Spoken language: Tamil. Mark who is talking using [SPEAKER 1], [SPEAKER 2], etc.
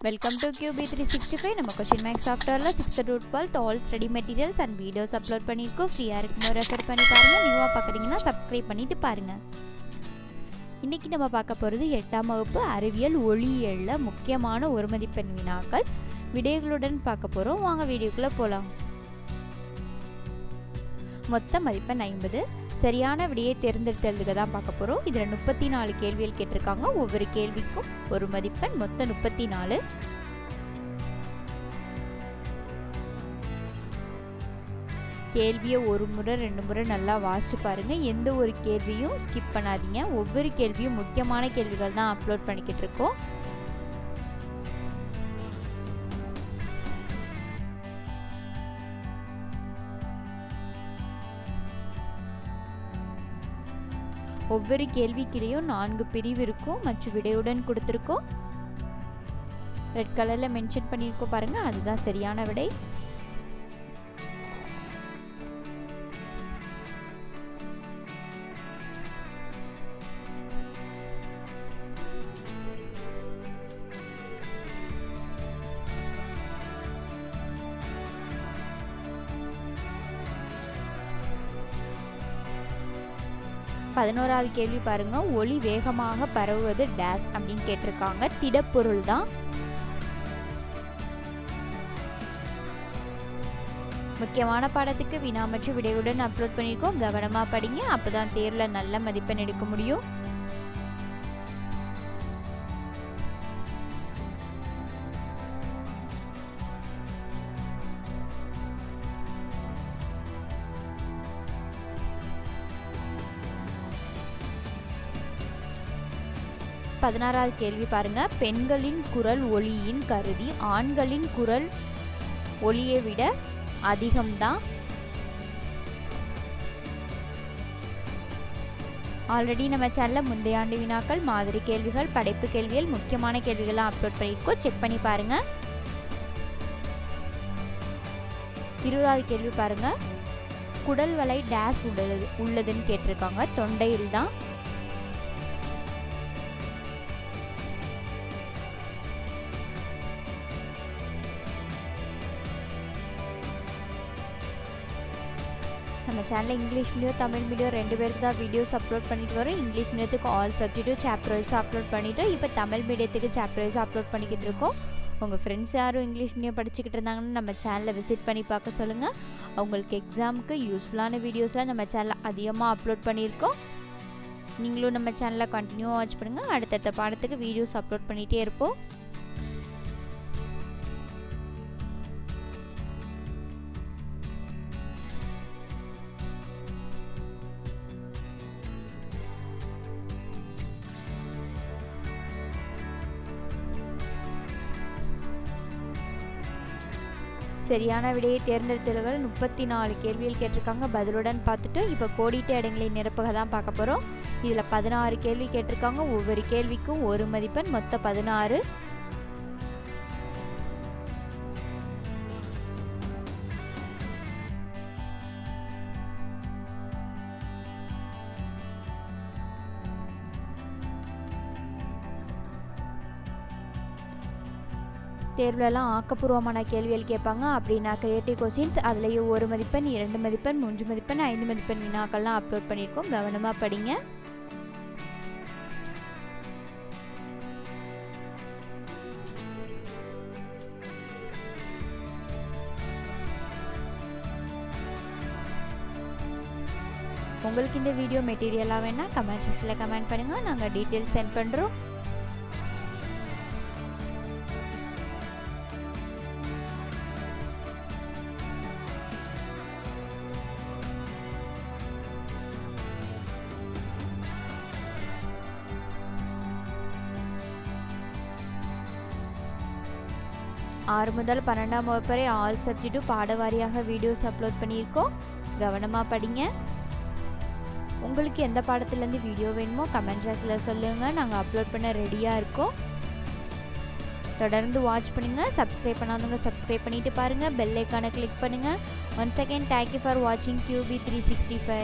[SPEAKER 1] Welcome to QB365. நம்ம क्वेश्चन मैक्स சாஃப்ட்வேர்ல 6th to 12th all study materials and videos upload பண்ணிருக்கோம். ஃப்ரீயா இருக்கும்போது ரெஃபர் பண்ணி பாருங்க. நியூவா பார்க்கறீங்கன்னா சப்ஸ்கிரைப் பண்ணிட்டு பாருங்க. இன்னைக்கு நம்ம பார்க்க போறது 8ஆம் வகுப்பு அறிவியல் ஒளியியல்ல முக்கியமான ஒரு மதிப்பெண் வினாக்கள் விடைகளுடன் பார்க்க போறோம். வாங்க வீடியோக்குள்ள போலாம். மொத்த மதிப்பெண் 50. சரியான விடையை தேர்ந்தெடுத்ததுக்கு தான் பார்க்க போகிறோம். இதில் 34 கேள்விகள் கேட்டிருக்காங்க. ஒவ்வொரு கேள்விக்கும் ஒரு மதிப்பெண், மொத்தம் 34. கேள்வியை ஒரு முறை 2 முறை நல்லா வாசிச்சு பாருங்க. எந்த ஒரு கேள்வியும் ஸ்கிப் பண்ணாதீங்க. ஒவ்வொரு கேள்வியும் முக்கியமான கேள்விகள் தான் அப்லோட் பண்ணிக்கிட்டு இருக்கோம். ஒவ்வொரு கேள்விக்கிலையும் 4 பிரிவு இருக்கும் மற்றும் விடையுடன் கொடுத்துருக்கோம். ரெட் கலர்ல மென்ஷன் பண்ணியிருக்கோம் பாருங்க, அதுதான் சரியான விடை. பதினோராவது கேள்வி பாருங்க, ஒளி வேகமாக பரவுவது டேஸ் அப்படின்னு கேட்டிருக்காங்க. திடப்பொருள் தான். முக்கியமான பாடத்துக்கு வினா மற்றும் விடையுடன் அப்லோட் பண்ணியிருக்கோம். கவனமா படிங்க, அப்பதான் தேர்வுல நல்ல மதிப்பெண் எடுக்க முடியும். பதினாறாவது கேள்வி பாருங்க, பெண்களின் குரல் ஒலியின் கருதி ஆண்களின் குரல் ஒலியை விட அதிகம்தான். ஆல்ரெடி நம்ம சேனல்ல முந்தைய ஆண்டு வினாக்கள், மாதிரி கேள்விகள், படைப்பு கேள்விகள், முக்கியமான கேள்விகள்லாம் அப்லோட் பண்ணியிருக்கோம். செக் பண்ணி பாருங்க. 20வது கேள்வி பாருங்க, குடல் வலை டேஸ் உள்ளதுன்னு கேட்டிருக்காங்க. தொண்டையில் தான். நம்ம சேனலில் இங்கிலீஷ் மீடியம் தமிழ் மீடியம் 2 பேருக்கு தான் வீடியோஸ் அப்லோட் பண்ணிட்டு வரோம். இங்கிலீஷ் மீடியத்துக்கு ஆல் சப்ஜெக்ட்டும் சாப்டர் வைஸ் அப்லோட் பண்ணிவிட்டு இப்போ தமிழ் மீடியத்துக்கு சாப்டர் வைஸ் அப்லோட் பண்ணிக்கிட்டு இருக்கோம். உங்கள் ஃப்ரெண்ட்ஸ் யாரும் இங்கிலீஷ் மீடியம் படிச்சுக்கிட்டு இருந்தாங்கன்னு நம்ம சேனலை விசிட் பண்ணி பார்க்க சொல்லுங்கள். அவங்களுக்கு எக்ஸாமுக்கு யூஸ்ஃபுல்லான வீடியோஸ்லாம் நம்ம சேனலில் அதிகமாக அப்லோட் பண்ணியிருக்கோம். நீங்களும் நம்ம சேனலை கண்டினியூவாக வாட்ச் பண்ணுங்கள். அடுத்தடுத்த பாடத்துக்கு வீடியோஸ் அப்லோட் பண்ணிகிட்டே இருப்போம். சரியான விடையை தேர்ந்தெடுத்தவர்கள் 34 கேள்விகள் கேட்டிருக்காங்க. பதிலுடன் பார்த்துட்டு இப்போ கோடிட்ட இடங்களை நிரப்புக தான் பார்க்க போகிறோம். இதில் 16 கேள்வி கேட்டிருக்காங்க. ஒவ்வொரு கேள்விக்கும் ஒரு மதிப்பெண், மொத்தம் 16. தேர்வுலலாம் ஆக்கப்பூர்வமான கேள்விகள் கேட்பாங்க. அப்படின்னா கிரியேட்டிவ் கொஸ்டின்ஸ், அதுலேயும் 1 மதிப்பெண், 2 மதிப்பெண், 3 மதிப்பெண், 5 மதிப்பெண் வினாக்கள்லாம் அப்லோட் பண்ணியிருக்கோம். கவனமாக படிங்க. உங்களுக்கு இந்த வீடியோ மெட்டீரியலாக வேணால் கமெண்ட் செக்ஷனில் கமெண்ட் பண்ணுங்கள். நாங்கள் டீட்டெயில்ஸ் சென்ட் பண்ணுறோம். ஆறு முதல் 12ஆம் வகுப்பு வரை ஆல் சப்ஜெக்ட்டும் பாடவாரியாக வீடியோஸ் அப்லோட் பண்ணியிருக்கோம். கவனமாக படிங்க. உங்களுக்கு எந்த பாடத்துலேருந்து வீடியோ வேணுமோ கமெண்ட் செக்ஷனில் சொல்லுங்கள். நாங்கள் அப்லோட் பண்ண ரெடியாக இருக்கோம். தொடர்ந்து வாட்ச் பண்ணுங்கள். சப்ஸ்கிரைப் பண்ணாதவங்க சப்ஸ்கிரைப் பண்ணிவிட்டு பாருங்கள். பெல் ஐக்கானை கிளிக் பண்ணுங்கள். ஒன்ஸ் அகெயின் தேங்க்யூ ஃபார் வாட்சிங் QB365.